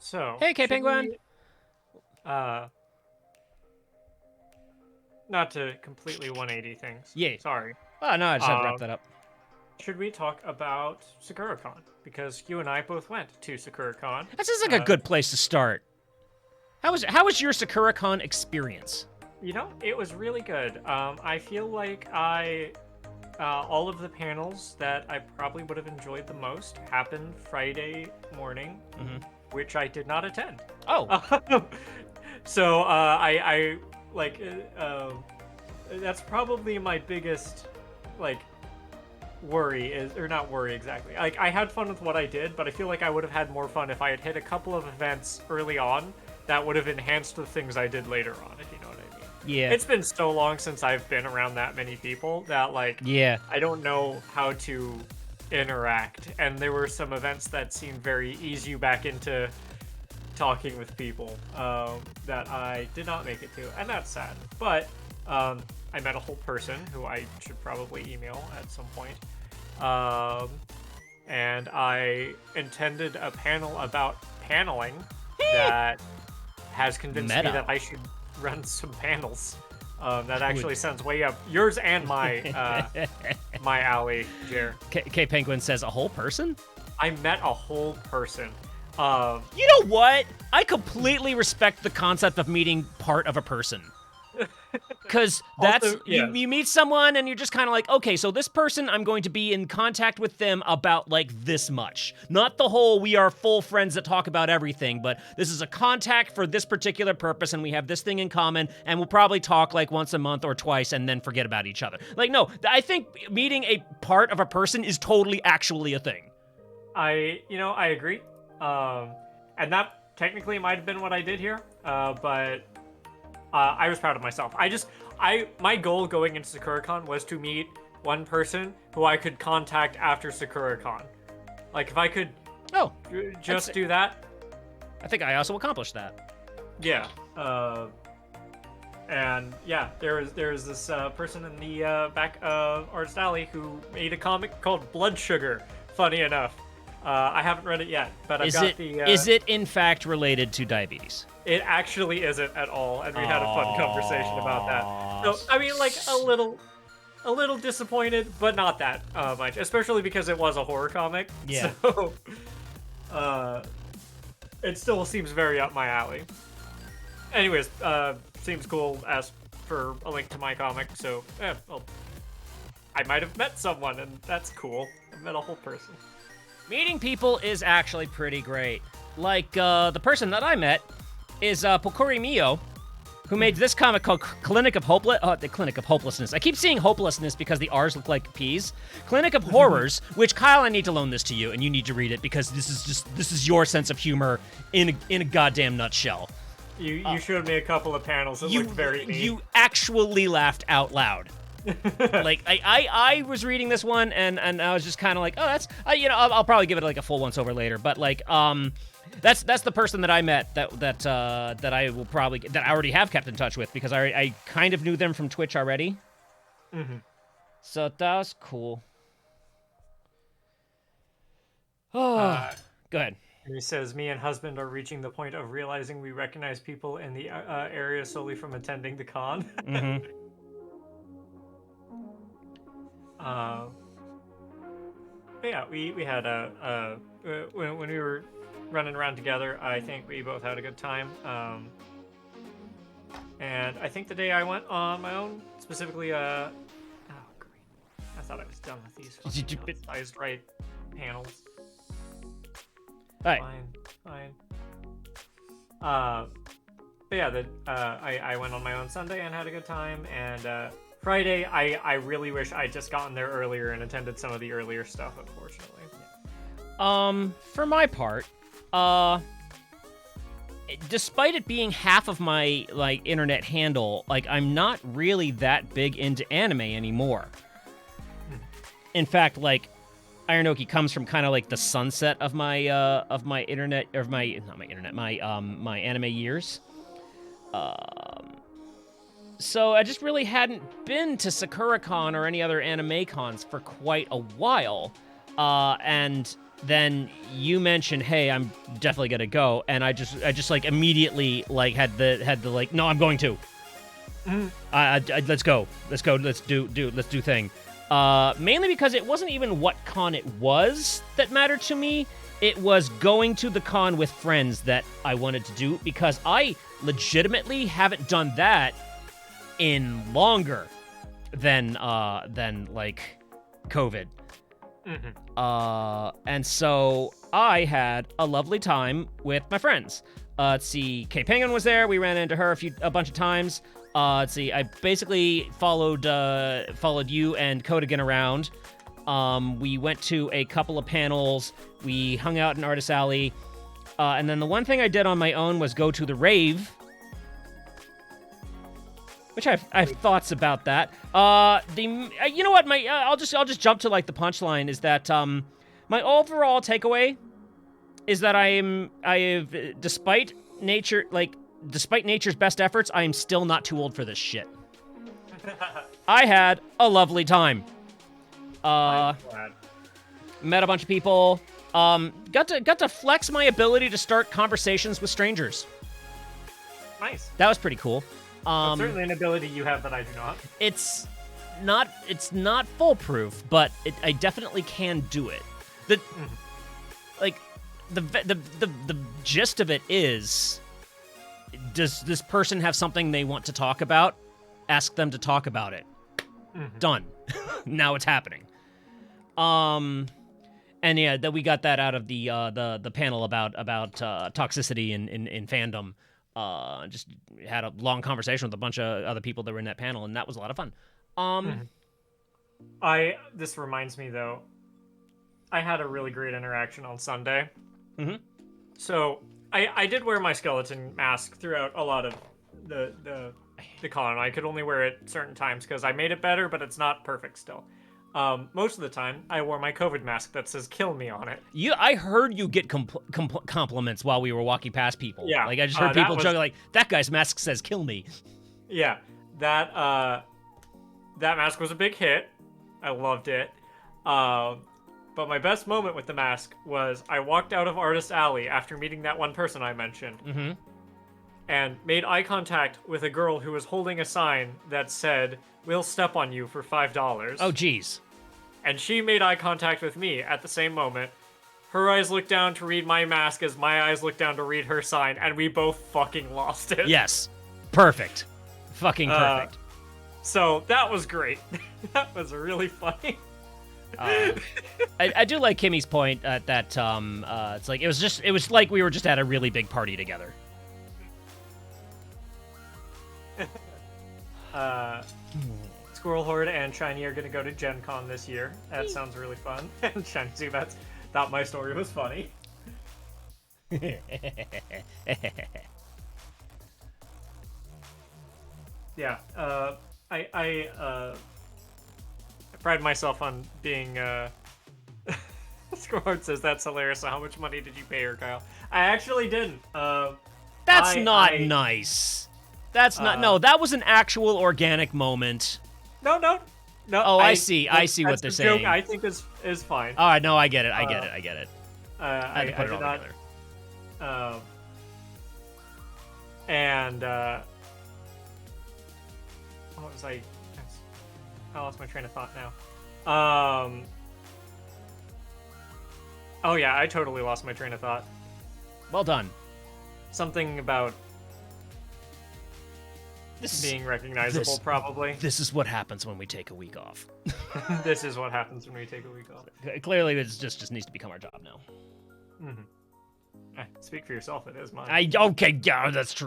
So, Hey, K should Penguin. we, uh, not to completely 180 things. Yeah. Sorry. Oh no, I just had to wrap Um, that up. should we talk about SakuraCon? Because you and I both went to SakuraCon. That sounds like a good place to start. How was your SakuraCon experience? It was really good. I feel like all of the panels that I probably would have enjoyed the most happened Friday morning, which I did not attend. Oh, So I like that's probably my biggest like worry is or not worry exactly. Like I had fun with what I did, but I feel like I would have had more fun if I had hit a couple of events early on that would have enhanced the things I did later on, if you know what I mean. yeah. It's been so long since I've been around that many people that like Yeah. I don't know how to interact, and there were some events that seemed very ease you back into talking with people that I did not make it to, and that's sad. But I met a whole person who I should probably email at some point, and I attended a panel about paneling that has convinced Meta. me that I should run some panels. That actually sounds way up yours and my my alley, Jer. K Penguin says a whole person? I met a whole person. You know what? I completely respect the concept of meeting part of a person. Because that's, Also, yeah. you meet someone and you're just kind of like, okay, so this person, I'm going to be in contact with them about like this much. Not the whole, we are full friends that talk about everything, but this is a contact for this particular purpose and we have this thing in common and we'll probably talk like once a month or twice and then forget about each other. Like, no, I think meeting a part of a person is totally actually a thing. I agree. And that technically might have been what I did here, but I was proud of myself. My goal going into SakuraCon was to meet one person who I could contact after SakuraCon. Like, if I could just do that. I think I also accomplished that. Yeah. And yeah, there was this person in the back of Artist Alley who made a comic called Blood Sugar, funny enough. I haven't read it yet, but I've got the... Is it in fact related to diabetes? It actually isn't at all, and we had a fun conversation about that. So, I mean, like, a little disappointed, but not that much, especially because it was a horror comic. Yeah. So, it still seems very up my alley. Anyways, seems cool. Asked for a link to my comic, so, well, I might have met someone, and that's cool. I met a whole person. Meeting people is actually pretty great. Like, the person that I met is Pokori Mio, who made this comic called Clinic of Hopelessness. I keep saying hopelessness because the R's look like P's. Clinic of Horrors, which, Kyle, I need to loan this to you, and you need to read it because this is your sense of humor in a goddamn nutshell. You showed me a couple of panels. It looked very neat. You actually laughed out loud. Like I was reading this one and I was just kind of like, oh, that's I'll probably give it like a full once over later, but like that's the person that I met that I will probably that I already have kept in touch with because I kind of knew them from Twitch already. So that was cool. Oh, go ahead. He says, me and husband are reaching the point of realizing we recognize people in the area solely from attending the con. But yeah, we had when we were running around together, I think we both had a good time. And I think the day I went on my own, specifically, oh great, I thought I was done with these sized right panels. All right. Fine. But yeah, I went on my own Sunday and had a good time, and Friday, I really wish I'd just gotten there earlier and attended some of the earlier stuff, unfortunately. For my part, despite it being half of my, like, internet handle, like, I'm not really that big into anime anymore. In fact, like, Ironoki comes from kind of like the sunset of my internet, or my anime years. So I just really hadn't been to SakuraCon or any other anime cons for quite a while. And then you mentioned, "Hey, I'm definitely gonna go," and I just like immediately like had the like, "No, I'm going to. Let's go, let's do thing." Mainly because it wasn't even what con it was that mattered to me. It was going to the con with friends that I wanted to do, because I legitimately haven't done that in longer than like COVID. And so I had a lovely time with my friends. Let's see, Kay Penguin was there. We ran into her a bunch of times. Let's see, I basically followed you and Codigan around. We went to a couple of panels. We hung out in Artist Alley. And then the one thing I did on my own was go to the rave, which I have thoughts about that. You know what? I'll just jump to like the punchline is that my overall takeaway is that despite nature's best efforts, I am still not too old for this shit. I had a lovely time. I'm glad. Met a bunch of people. Got to flex my ability to start conversations with strangers. Nice. That was pretty cool. That's certainly an ability you have that I do not. It's not foolproof, but I definitely can do it. Like the gist of it is, does this person have something they want to talk about? Ask them to talk about it. Done. Now it's happening. And yeah, that we got that out of the panel about toxicity in fandom. Just had a long conversation with a bunch of other people that were in that panel, and that was a lot of fun. This reminds me though, I had a really great interaction on Sunday. So I did wear my skeleton mask throughout a lot of the con. I could only wear it certain times because I made it better, but it's not perfect still. Most of the time, I wore my COVID mask that says "Kill Me" on it. I heard you get compliments while we were walking past people. Yeah, like I just heard people joking like, "That guy's mask says kill me." Yeah, that mask was a big hit. I loved it. But my best moment with the mask was I walked out of Artist Alley after meeting that one person I mentioned, and made eye contact with a girl who was holding a sign that said, "We'll step on you for $5." Oh, geez. And she made eye contact with me at the same moment. Her eyes looked down to read my mask as my eyes looked down to read her sign, and we both fucking lost it. Yes. Perfect. Fucking perfect. So that was great. That was really funny. I do like Kimmy's point that it's like it was like we were just at a really big party together. Squirrel Horde and Shiny are gonna go to Gen Con this year. That sounds really fun. And Shiny Zubats thought my story was funny. Yeah, I pride myself on being, Squirrel Horde says that's hilarious. So how much money did you pay her, Kyle? I actually didn't. That's not nice. That's not. No, that was an actual organic moment. No. Oh, I see what they're saying. Joke I think is fine. All right, no, I get it. I get it. I had to put it all not, together. And what was I lost my train of thought now. Oh yeah, I totally lost my train of thought. Well done. Something about being recognizable, probably. This is what happens when we take a week off. This is what happens when we take a week off. Clearly, it just needs to become our job now. Speak for yourself. It is mine. Okay, yeah, that's true.